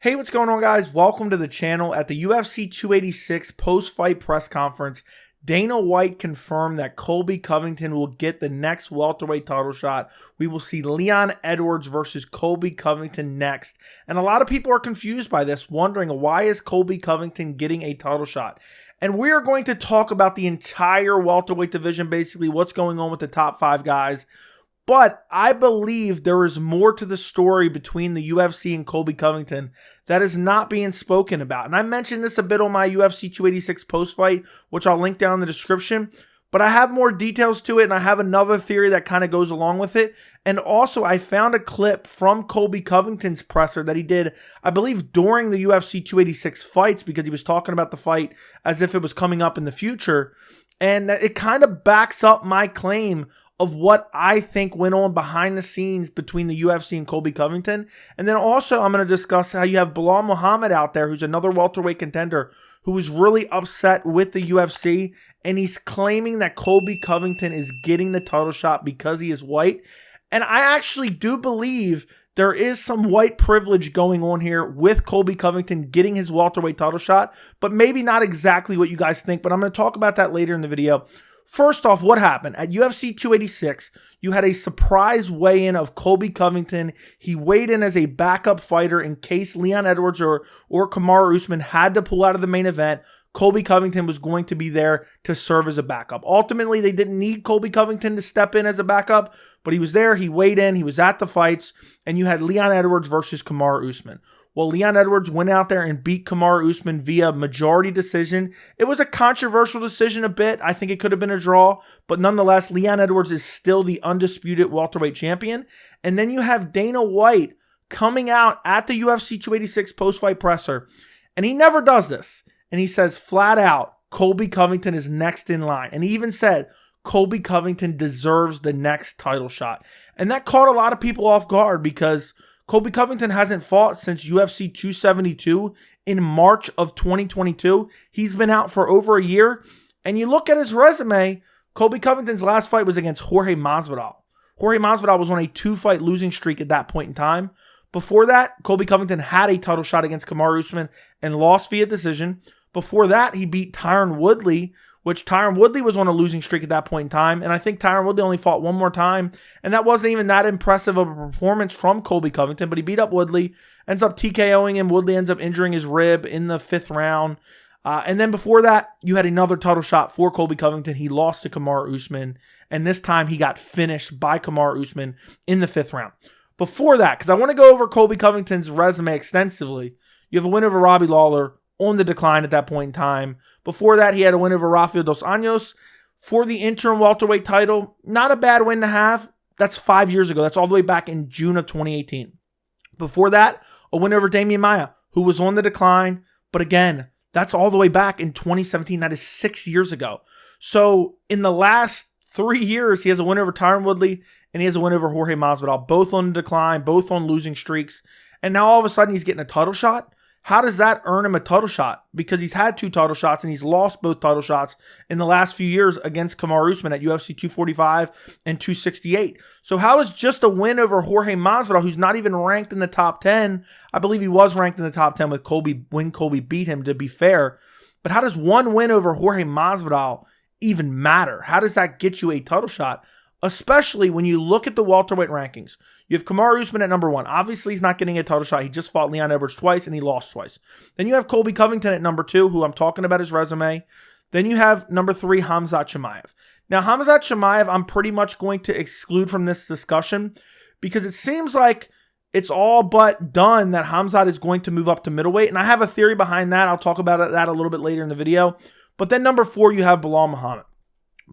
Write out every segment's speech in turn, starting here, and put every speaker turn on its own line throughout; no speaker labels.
Hey, what's going on, guys? Welcome to the channel. At the UFC 286 post-fight press conference, Dana White confirmed that Colby Covington will get the next welterweight title shot. We will see Leon Edwards versus Colby Covington next. And a lot of people are confused by this, wondering why is Colby Covington getting a title shot? And we are going to talk about the entire welterweight division, basically what's going on with the top 5 guys. But I believe there is more to the story between the UFC and Colby Covington that is not being spoken about. And I mentioned this a bit on my UFC 286 post-fight, which I'll link down in the description. But I have more details to it, and I have another theory that kind of goes along with it. And also, I found a clip from Colby Covington's presser that he did, I believe, during the UFC 286 fights, because he was talking about the fight as if it was coming up in the future. And it kind of backs up my claim of what I think went on behind the scenes between the UFC and Colby Covington. And then also I'm going to discuss how you have Belal Muhammad out there, who's another welterweight contender, who is really upset with the UFC, and he's claiming that Colby Covington is getting the title shot because he is white. And I actually do believe there is some white privilege going on here with Colby Covington getting his welterweight title shot, but maybe not exactly what you guys think, but I'm going to talk about that later in the video. First off, what happened? At UFC 286, you had a surprise weigh-in of Colby Covington. He weighed in as a backup fighter in case Leon Edwards or Kamaru Usman had to pull out of the main event. Colby Covington was going to be there to serve as a backup. Ultimately, they didn't need Colby Covington to step in as a backup, but he was there, he weighed in, he was at the fights, and you had Leon Edwards versus Kamaru Usman. Well, Leon Edwards went out there and beat Kamaru Usman via majority decision. It was a controversial decision a bit. I think it could have been a draw, but nonetheless, Leon Edwards is still the undisputed welterweight champion. And then you have Dana White coming out at the UFC 286 post-fight presser, and he never does this. And he says flat out, Colby Covington is next in line. And he even said, Colby Covington deserves the next title shot. And that caught a lot of people off guard because Colby Covington hasn't fought since UFC 272 in March of 2022. He's been out for over a year. And you look at his resume, Colby Covington's last fight was against Jorge Masvidal. Jorge Masvidal was on a 2-fight losing streak at that point in time. Before that, Colby Covington had a title shot against Kamaru Usman and lost via decision. Before that, he beat Tyron Woodley, which Tyron Woodley was on a losing streak at that point in time. And I think Tyron Woodley only fought one more time. And that wasn't even that impressive of a performance from Colby Covington. But he beat up Woodley, ends up TKOing him. Woodley ends up injuring his rib in the 5th round. And then before that, you had another title shot for Colby Covington. He lost to Kamaru Usman. And this time he got finished by Kamaru Usman in the 5th round. Before that, because I want to go over Colby Covington's resume extensively, you have a win over Robbie Lawler, on the decline at that point in time. Before that, he had a win over Rafael Dos Anjos for the interim welterweight title. Not a bad win to have. That's 5 years ago. That's all the way back in June of 2018. Before that, a win over Damian Maia, who was on the decline. But again, that's all the way back in 2017. That is 6 years ago. So in the last 3 years, he has a win over Tyron Woodley and he has a win over Jorge Masvidal, both on the decline, both on losing streaks. And now all of a sudden he's getting a title shot. How does that earn him a title shot? Because he's had 2 title shots and he's lost both title shots in the last few years against Kamaru Usman at UFC 245 and 268. So how is just a win over Jorge Masvidal, who's not even ranked in the top 10? I believe he was ranked in the top 10 with Colby when Colby beat him, to be fair. But how does one win over Jorge Masvidal even matter? How does that get you a title shot? Especially when you look at the welterweight rankings. You have Kamaru Usman at number 1. Obviously, he's not getting a title shot. He just fought Leon Edwards twice, and he lost twice. Then you have Colby Covington at number 2, who I'm talking about his resume. Then you have number 3, Khamzat Chimaev. Now, Khamzat Chimaev, I'm pretty much going to exclude from this discussion because it seems like it's all but done that Khamzat is going to move up to middleweight. And I have a theory behind that. I'll talk about that a little bit later in the video. But then number 4, you have Belal Muhammad.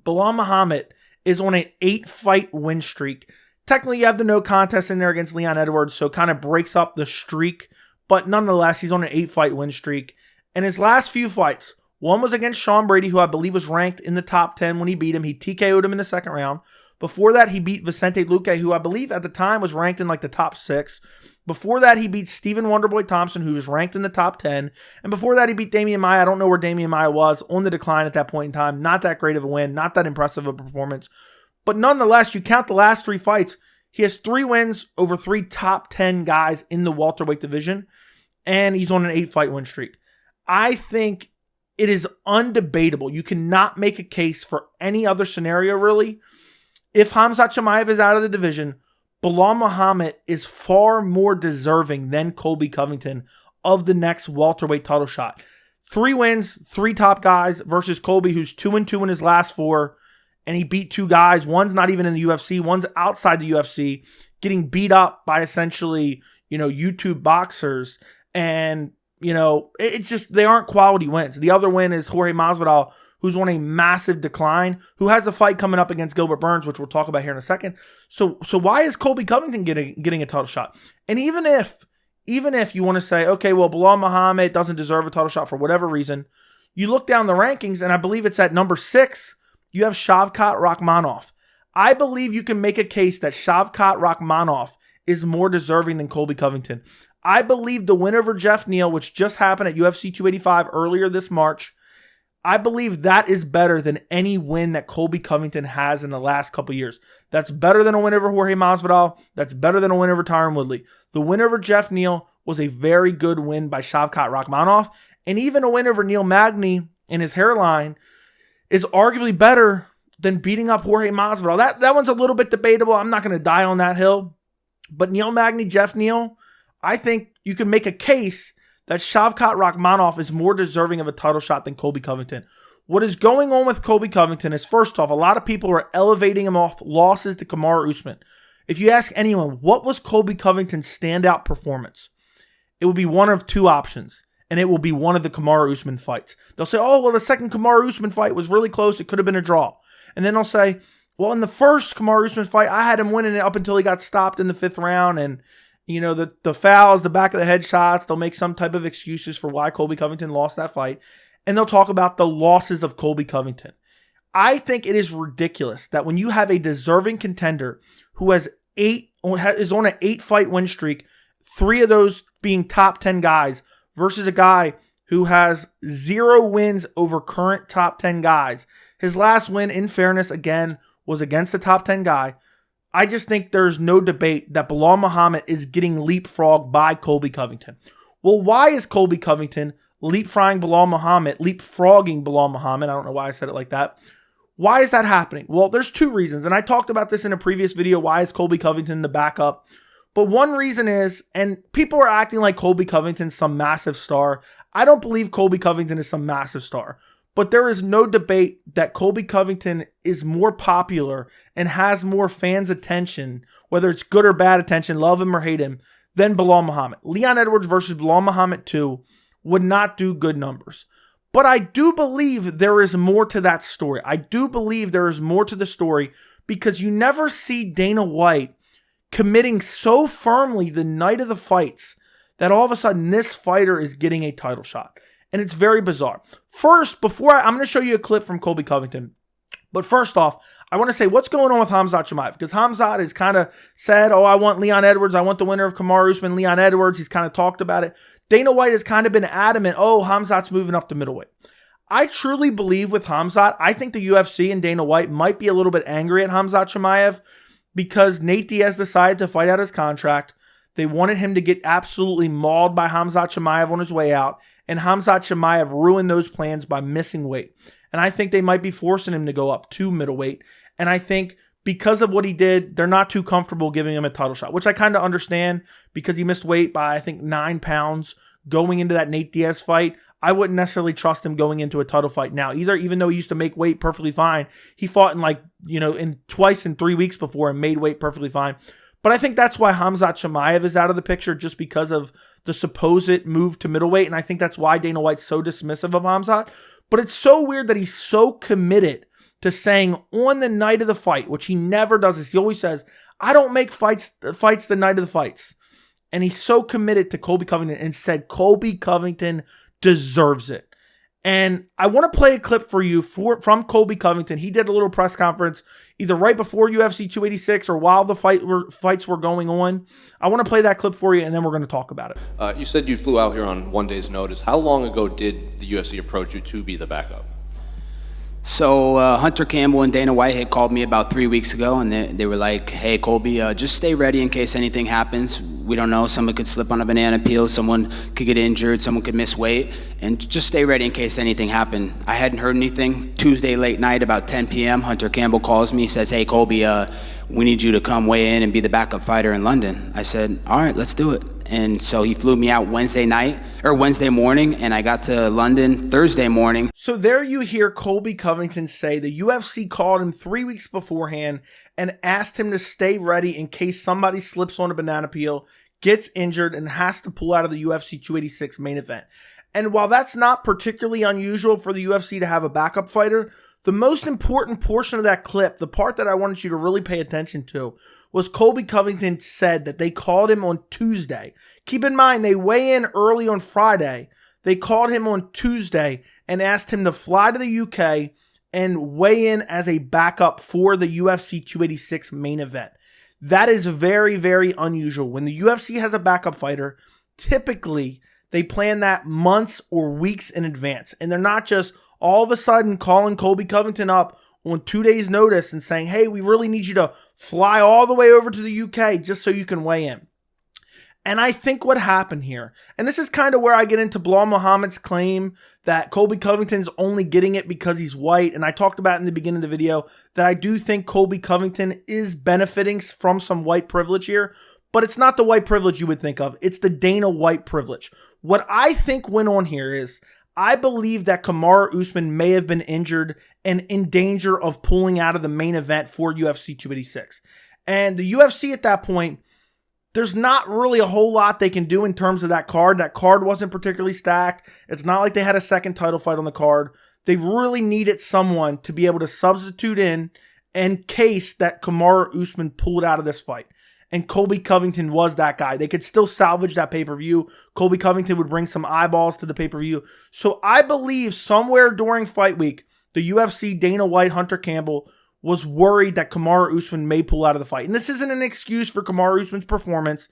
Belal Muhammad is on an 8-fight win streak. Technically, you have the no contest in there against Leon Edwards, so it kind of breaks up the streak. But nonetheless, he's on an 8-fight win streak. And his last few fights, one was against Sean Brady, who I believe was ranked in the top 10 when he beat him. He TKO'd him in the 2nd round. Before that, he beat Vicente Luque, who I believe at the time was ranked in like the top 6. Before that, he beat Stephen Wonderboy Thompson, who was ranked in the top 10. And before that, he beat Damian Maia. I don't know where Damian Maia was on the decline at that point in time. Not that great of a win. Not that impressive of a performance. But nonetheless, you count the last 3 fights. He has 3 wins over 3 top 10 guys in the welterweight division. and he's on an 8-fight win streak. I think it is undebatable. You cannot make a case for any other scenario, really. If Khamzat Chimaev is out of the division, Belal Muhammad is far more deserving than Colby Covington of the next welterweight title shot. 3 wins, 3 top guys versus Colby, who's 2-2 in his last 4, and he beat 2 guys. One's not even in the UFC, one's outside the UFC, getting beat up by essentially, YouTube boxers. And, it's just, they aren't quality wins. The other win is Jorge Masvidal, who's on a massive decline, who has a fight coming up against Gilbert Burns, which we'll talk about here in a second. So why is Colby Covington getting a title shot? And even if you want to say, okay, well, Belal Muhammad doesn't deserve a title shot for whatever reason, you look down the rankings, and I believe it's at number 6, you have Shavkat Rakhmonov. I believe you can make a case that Shavkat Rakhmonov is more deserving than Colby Covington. I believe the win over Jeff Neal, which just happened at UFC 285 earlier this March, I believe that is better than any win that Colby Covington has in the last couple years. That's better than a win over Jorge Masvidal. That's better than a win over Tyron Woodley. The win over Jeff Neal was a very good win by Shavkat Rakhmonov. And even a win over Neil Magny in his hairline is arguably better than beating up Jorge Masvidal. That one's a little bit debatable. I'm not going to die on that hill. But Neil Magny, Jeff Neal, I think you can make a case that Shavkat Rakhmonov is more deserving of a title shot than Colby Covington. What is going on with Colby Covington is, first off, a lot of people are elevating him off losses to Kamaru Usman. If you ask anyone, what was Colby Covington's standout performance? It would be one of 2 options, and it will be one of the Kamaru Usman fights. They'll say, oh, well, the second Kamaru Usman fight was really close. It could have been a draw. And then they'll say, well, in the first Kamaru Usman fight, I had him winning it up until he got stopped in the 5th round, and the fouls, the back of the head shots, they'll make some type of excuses for why Colby Covington lost that fight. And they'll talk about the losses of Colby Covington. I think it is ridiculous that when you have a deserving contender who is on an 8-fight win streak, 3 of those being top 10 guys, versus a guy who has 0 wins over current top 10 guys. His last win, in fairness, again, was against the top 10 guy. I just think there's no debate that Belal Muhammad is getting leapfrogged by Colby Covington. Well, why is Colby Covington leapfrogging Belal Muhammad? I don't know why I said it like that. Why is that happening? Well, there's 2 reasons, and I talked about this in a previous video. Why is Colby Covington the backup? But one reason is, and people are acting like Colby Covington's some massive star. I don't believe Colby Covington is some massive star. But there is no debate that Colby Covington is more popular and has more fans' attention, whether it's good or bad attention, love him or hate him, than Belal Muhammad. Leon Edwards versus Belal Muhammad 2 would not do good numbers. But I do believe there is more to that story. I do believe there is more to the story because you never see Dana White committing so firmly the night of the fights that all of a sudden this fighter is getting a title shot. And it's very bizarre. First, I'm going to show you a clip from Colby Covington. But first off, I want to say what's going on with Khamzat Chimaev. Because Khamzat has kind of said, oh, I want Leon Edwards. I want the winner of Kamaru Usman, Leon Edwards. He's kind of talked about it. Dana White has kind of been adamant, oh, Khamzat's moving up to middleweight. I truly believe with Khamzat, I think the UFC and Dana White might be a little bit angry at Khamzat Chimaev because Nate Diaz decided to fight out his contract. They wanted him to get absolutely mauled by Khamzat Chimaev on his way out. And Khamzat Chimaev ruined those plans by missing weight. And I think they might be forcing him to go up to middleweight. And I think because of what he did, they're not too comfortable giving him a title shot, which I kind of understand because he missed weight by, I think, 9 pounds going into that Nate Diaz fight. I wouldn't necessarily trust him going into a title fight now either, even though he used to make weight perfectly fine. He fought in twice in 3 weeks before and made weight perfectly fine. But I think that's why Khamzat Chimaev is out of the picture, just because of the supposed move to middleweight. And I think that's why Dana White's so dismissive of Khamzat. But it's so weird that he's so committed to saying on the night of the fight, which he never does this. He always says, I don't make fights the night of the fights. And he's so committed to Colby Covington and said Colby Covington deserves it. And I want to play a clip for you from Colby Covington. He did a little press conference either right before UFC 286 or while the fights were going on. I want to play that clip for you, and then we're going to talk about it.
You said you flew out here on 1 day's notice. How long ago did the UFC approach you to be the backup?
So Hunter Campbell and Dana White had called me about 3 weeks ago, and they were like, hey, Colby, just stay ready in case anything happens. we don't know. Someone could slip on a banana peel, someone could get injured, someone could miss weight, and just stay ready in case anything happened. I hadn't heard anything. Tuesday late night, about 10 p.m., Hunter Campbell calls me, says, hey, Colby, we need you to come weigh in and be the backup fighter in London. I said, all right, let's do it. And so he flew me out Wednesday morning, and I got to London Thursday morning.
So there you hear Colby Covington say the UFC called him 3 weeks beforehand and asked him to stay ready in case somebody slips on a banana peel, gets injured, and has to pull out of the UFC 286 main event. And while that's not particularly unusual for the UFC to have a backup fighter, the most important portion of that clip, the part that I wanted you to really pay attention to, was Colby Covington said that they called him on Tuesday. Keep in mind, they weigh in early on Friday. They called him on Tuesday and asked him to fly to the UK and weigh in as a backup for the UFC 286 main event. That is very, very unusual. When the UFC has a backup fighter, typically they plan that months or weeks in advance. And they're not just all of a sudden calling Colby Covington up on 2 days' notice and saying, hey, we really need you to fly all the way over to the UK just so you can weigh in. And I think what happened here, and this is kind of where I get into Belal Muhammad's claim that Colby Covington's only getting it because he's white, and I talked about in the beginning of the video that I do think Colby Covington is benefiting from some white privilege here, but it's not the white privilege you would think of. It's the Dana White privilege. What I think went on here is I believe that Kamaru Usman may have been injured and in danger of pulling out of the main event for UFC 286. And the UFC at that point, there's not really a whole lot they can do in terms of that card. That card wasn't particularly stacked. It's not like they had a second title fight on the card. They really needed someone to be able to substitute in case that Kamaru Usman pulled out of this fight. And Colby Covington was that guy. They could still salvage that pay-per-view. Colby Covington would bring some eyeballs to the pay-per-view. So I believe somewhere during fight week, the UFC, Dana White, Hunter Campbell was worried that Kamaru Usman may pull out of the fight. And this isn't an excuse for Kamaru Usman's performance.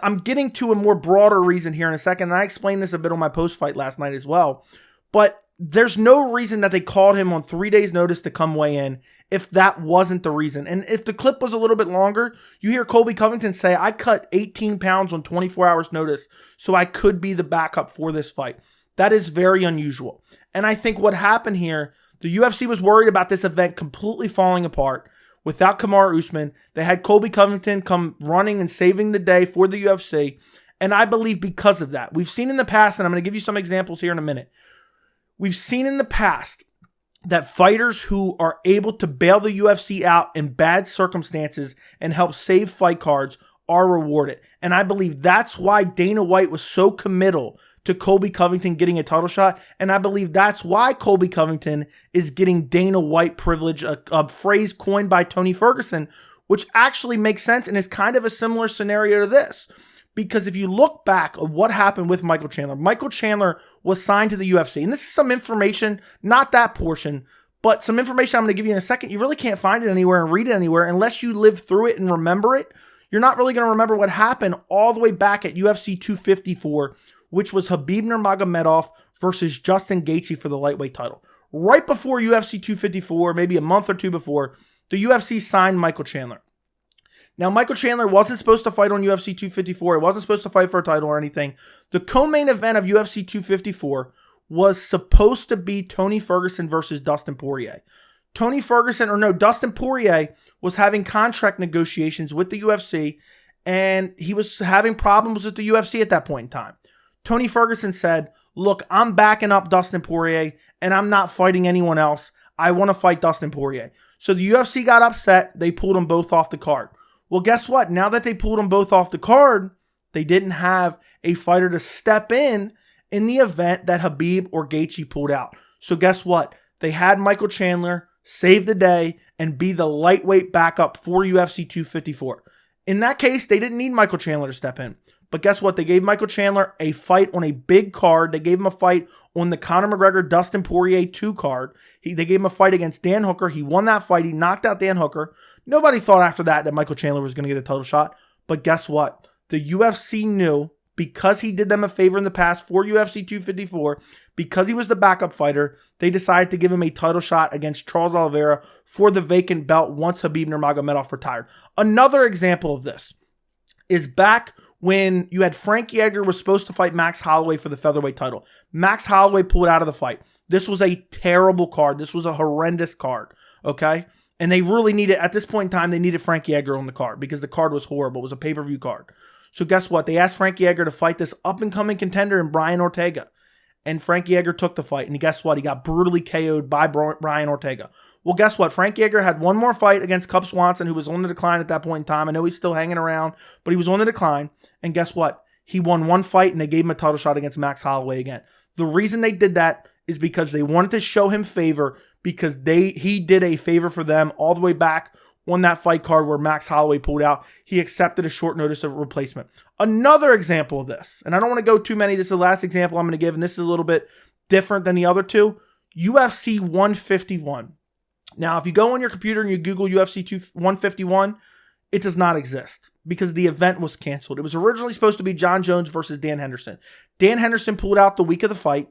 I'm getting to a more broader reason here in a second, and I explained this a bit on my post-fight last night as well. But there's no reason that they called him on 3 days' notice to come weigh in if that wasn't the reason. And if the clip was a little bit longer, you hear Colby Covington say, I cut 18 pounds on 24 hours notice so I could be the backup for this fight. That is very unusual. And I think what happened here, the UFC was worried about this event completely falling apart without Kamaru Usman. They had Colby Covington come running and saving the day for the UFC. And I believe because of that, we've seen in the past, and I'm going to give you some examples here in a minute. We've seen in the past that fighters who are able to bail the UFC out in bad circumstances and help save fight cards are rewarded. And I believe that's why Dana White was so committal to Colby Covington getting a title shot. And I believe that's why Colby Covington is getting Dana White privilege, a phrase coined by Tony Ferguson, which actually makes sense and is kind of a similar scenario to this. Because if you look back at what happened with Michael Chandler was signed to the UFC. And this is some information, not that portion, but some information I'm going to give you in a second. You really can't find it anywhere and read it anywhere unless you live through it and remember it. You're not really going to remember what happened all the way back at UFC 254, which was Khabib Nurmagomedov versus Justin Gaethje for the lightweight title. Right before UFC 254, maybe a month or two before, the UFC signed Michael Chandler. Now, Michael Chandler wasn't supposed to fight on UFC 254. He wasn't supposed to fight for a title or anything. The co-main event of UFC 254 was supposed to be Tony Ferguson versus Dustin Poirier. Dustin Poirier was having contract negotiations with the UFC, and he was having problems with the UFC at that point in time. Tony Ferguson said, look, I'm backing up Dustin Poirier, and I'm not fighting anyone else. I want to fight Dustin Poirier. So the UFC got upset. They pulled them both off the card. Well, guess what? Now that they pulled them both off the card, they didn't have a fighter to step in the event that Khabib or Gaethje pulled out. So guess what? They had Michael Chandler save the day and be the lightweight backup for UFC 254. In that case, they didn't need Michael Chandler to step in. But guess what? They gave Michael Chandler a fight on a big card. They gave him a fight on the Conor McGregor-Dustin Poirier 2 card. They gave him a fight against Dan Hooker. He won that fight. He knocked out Dan Hooker. Nobody thought after that Michael Chandler was going to get a title shot. But guess what? The UFC knew, because he did them a favor in the past for UFC 254, because he was the backup fighter, they decided to give him a title shot against Charles Oliveira for the vacant belt once Khabib Nurmagomedov retired. Another example of this is back when you had Frankie Edgar was supposed to fight Max Holloway for the featherweight title. Max Holloway pulled out of the fight. This was a terrible card. This was a horrendous card, okay? And they really needed, at this point in time, they needed Frankie Edgar on the card because the card was horrible. It was a pay-per-view card. So guess what? They asked Frankie Edgar to fight this up-and-coming contender in Brian Ortega. And Frankie Edgar took the fight. And guess what? He got brutally KO'd by Brian Ortega. Well, guess what? Frankie Edgar had one more fight against Cub Swanson, who was on the decline at that point in time. I know he's still hanging around, but he was on the decline. And guess what? He won one fight, and they gave him a title shot against Max Holloway again. The reason they did that is because they wanted to show him favor, because he did a favor for them all the way back on that fight card where Max Holloway pulled out. He accepted a short notice of replacement. Another example of this, and I don't want to go too many. This is the last example I'm going to give, and this is a little bit different than the other two. UFC 151. Now, if you go on your computer and you Google UFC 151, it does not exist because the event was canceled. It was originally supposed to be John Jones versus Dan Henderson. Dan Henderson pulled out the week of the fight,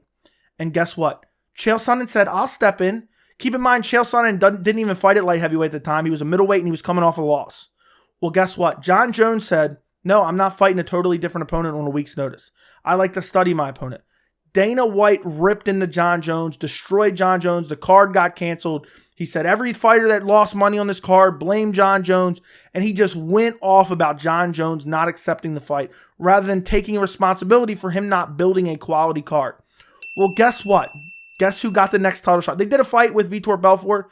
and guess what? Chael Sonnen said, I'll step in. Keep in mind, Chael Sonnen didn't even fight at light heavyweight at the time. He was a middleweight, and he was coming off a loss. Well, guess what? John Jones said, no, I'm not fighting a totally different opponent on a week's notice. I like to study my opponent. Dana White ripped into John Jones, destroyed John Jones. The card got canceled. He said every fighter that lost money on this card blamed John Jones, and he just went off about John Jones not accepting the fight rather than taking responsibility for him not building a quality card. Well, guess what? Guess who got the next title shot? They did a fight with Vitor Belfort,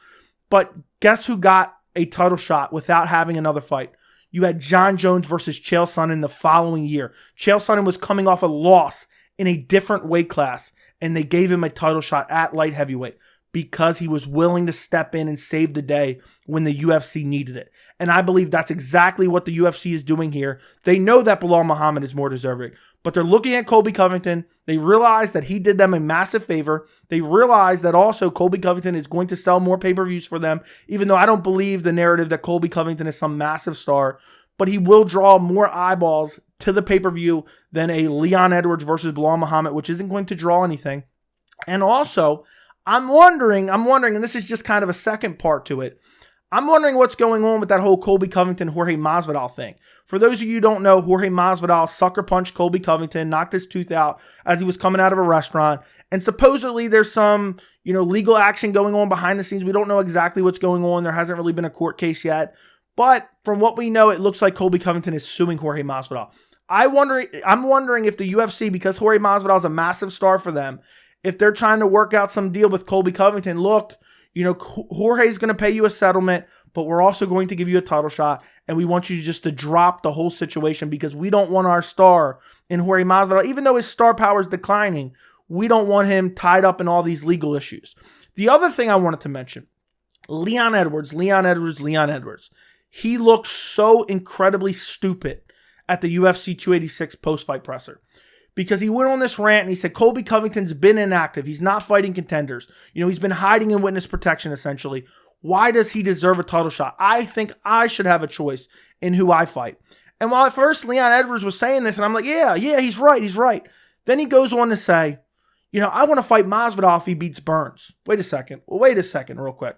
but guess who got a title shot without having another fight? You had John Jones versus Chael Sonnen the following year. Chael Sonnen was coming off a loss in a different weight class, and they gave him a title shot at light heavyweight because he was willing to step in and save the day when the UFC needed it. And I believe that's exactly what the UFC is doing here. They know that Belal Muhammad is more deserving, but they're looking at Colby Covington. They realize that he did them a massive favor. They realize that also Colby Covington is going to sell more pay-per-views for them, even though I don't believe the narrative that Colby Covington is some massive star, but he will draw more eyeballs to the pay-per-view than a Leon Edwards versus Belal Muhammad, which isn't going to draw anything. And also, I'm wondering, and this is just kind of a second part to it, I'm wondering what's going on with that whole Colby Covington-Jorge Masvidal thing. For those of you who don't know, Jorge Masvidal sucker punched Colby Covington, knocked his tooth out as he was coming out of a restaurant. And supposedly there's some, legal action going on behind the scenes. We don't know exactly what's going on. There hasn't really been a court case yet. But from what we know, it looks like Colby Covington is suing Jorge Masvidal. I'm wondering if the UFC, because Jorge Masvidal is a massive star for them, if they're trying to work out some deal with Colby Covington. Look, Jorge's going to pay you a settlement, but we're also going to give you a title shot, and we want you just to drop the whole situation because we don't want our star in Jorge Masvidal. Even though his star power is declining, we don't want him tied up in all these legal issues. The other thing I wanted to mention, Leon Edwards. He looked so incredibly stupid at the UFC 286 post-fight presser because he went on this rant and he said Colby Covington's been inactive. He's not fighting contenders. He's been hiding in witness protection essentially. Why does he deserve a title shot? I think I should have a choice in who I fight. And while at first Leon Edwards was saying this and I'm like, yeah, he's right. Then he goes on to say, I want to fight Masvidal if he beats Burns. Wait a second real quick.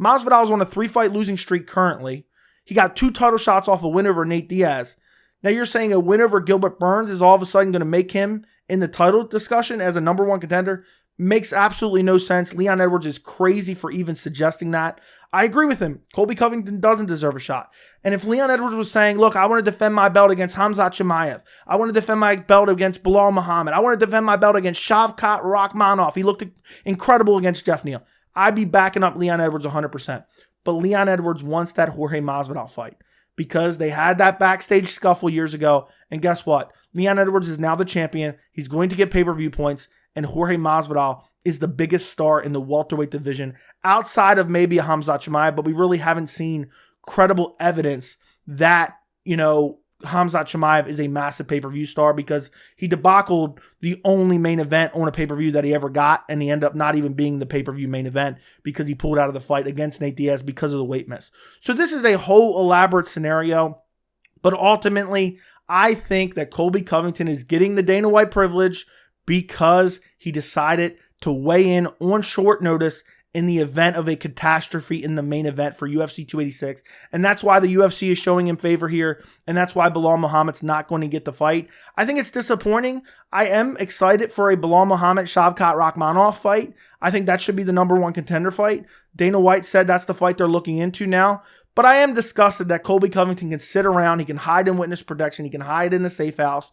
Masvidal's on a 3-fight losing streak currently. He got 2 title shots off a win over Nate Diaz. Now you're saying a win over Gilbert Burns is all of a sudden going to make him in the title discussion as a number 1 contender? Makes absolutely no sense. Leon Edwards is crazy for even suggesting that. I agree with him. Colby Covington doesn't deserve a shot. And if Leon Edwards was saying, look, I want to defend my belt against Khamzat Chimaev. I want to defend my belt against Belal Muhammad. I want to defend my belt against Shavkat Rakhmonov. He looked incredible against Jeff Neal. I'd be backing up Leon Edwards 100%. But Leon Edwards wants that Jorge Masvidal fight because they had that backstage scuffle years ago. And guess what? Leon Edwards is now the champion. He's going to get pay-per-view points. And Jorge Masvidal is the biggest star in the welterweight division outside of maybe a Khamzat Chimaev. But we really haven't seen credible evidence that, Khamzat Chimaev is a massive pay-per-view star because he debacled the only main event on a pay-per-view that he ever got, and he ended up not even being the pay-per-view main event because he pulled out of the fight against Nate Diaz because of the weight miss. So this is a whole elaborate scenario, but ultimately, I think that Colby Covington is getting the Dana White privilege because he decided to weigh in on short notice in the event of a catastrophe in the main event for UFC 286. And that's why the UFC is showing him favor here. And that's why Belal Muhammad's not going to get the fight. I think it's disappointing. I am excited for a Belal Muhammad-Shavkat Rakhmonov fight. I think that should be the #1 contender fight. Dana White said that's the fight they're looking into now. But I am disgusted that Colby Covington can sit around, he can hide in witness protection, he can hide in the safe house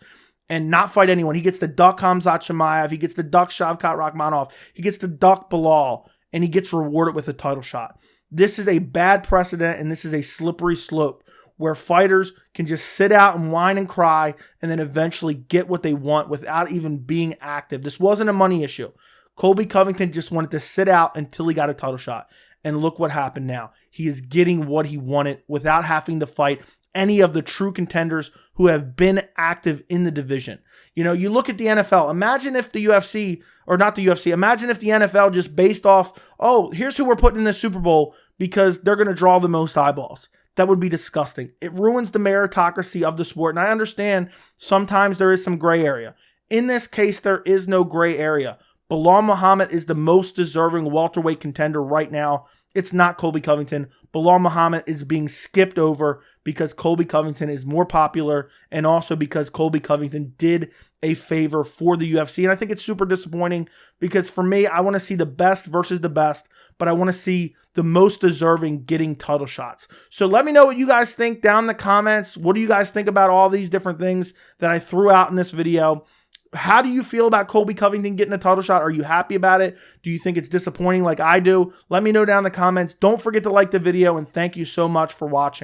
and not fight anyone. He gets to duck Khamzat Chimaev, he gets to duck Shavkat Rakhmonov, he gets to duck Belal, and he gets rewarded with a title shot. This is a bad precedent, and this is a slippery slope where fighters can just sit out and whine and cry and then eventually get what they want without even being active. This wasn't a money issue. Colby Covington just wanted to sit out until he got a title shot. And look what happened now. He is getting what he wanted without having to fight any of the true contenders who have been active in the division. You know, you look at the NFL. Imagine if the UFC, or not the UFC, imagine if the NFL just based off, oh, here's who we're putting in the Super Bowl because they're going to draw the most eyeballs. That would be disgusting. It ruins the meritocracy of the sport. And I understand sometimes there is some gray area. In this case, there is no gray area. Belal Muhammad is the most deserving welterweight contender right now. It's not Colby Covington. Belal Muhammad is being skipped over because Colby Covington is more popular and also because Colby Covington did a favor for the UFC. And I think it's super disappointing because for me, I want to see the best versus the best, but I want to see the most deserving getting title shots. So let me know what you guys think down in the comments. What do you guys think about all these different things that I threw out in this video? How do you feel about Colby Covington getting a title shot? Are you happy about it? Do you think it's disappointing like I do? Let me know down in the comments. Don't forget to like the video, and thank you so much for watching.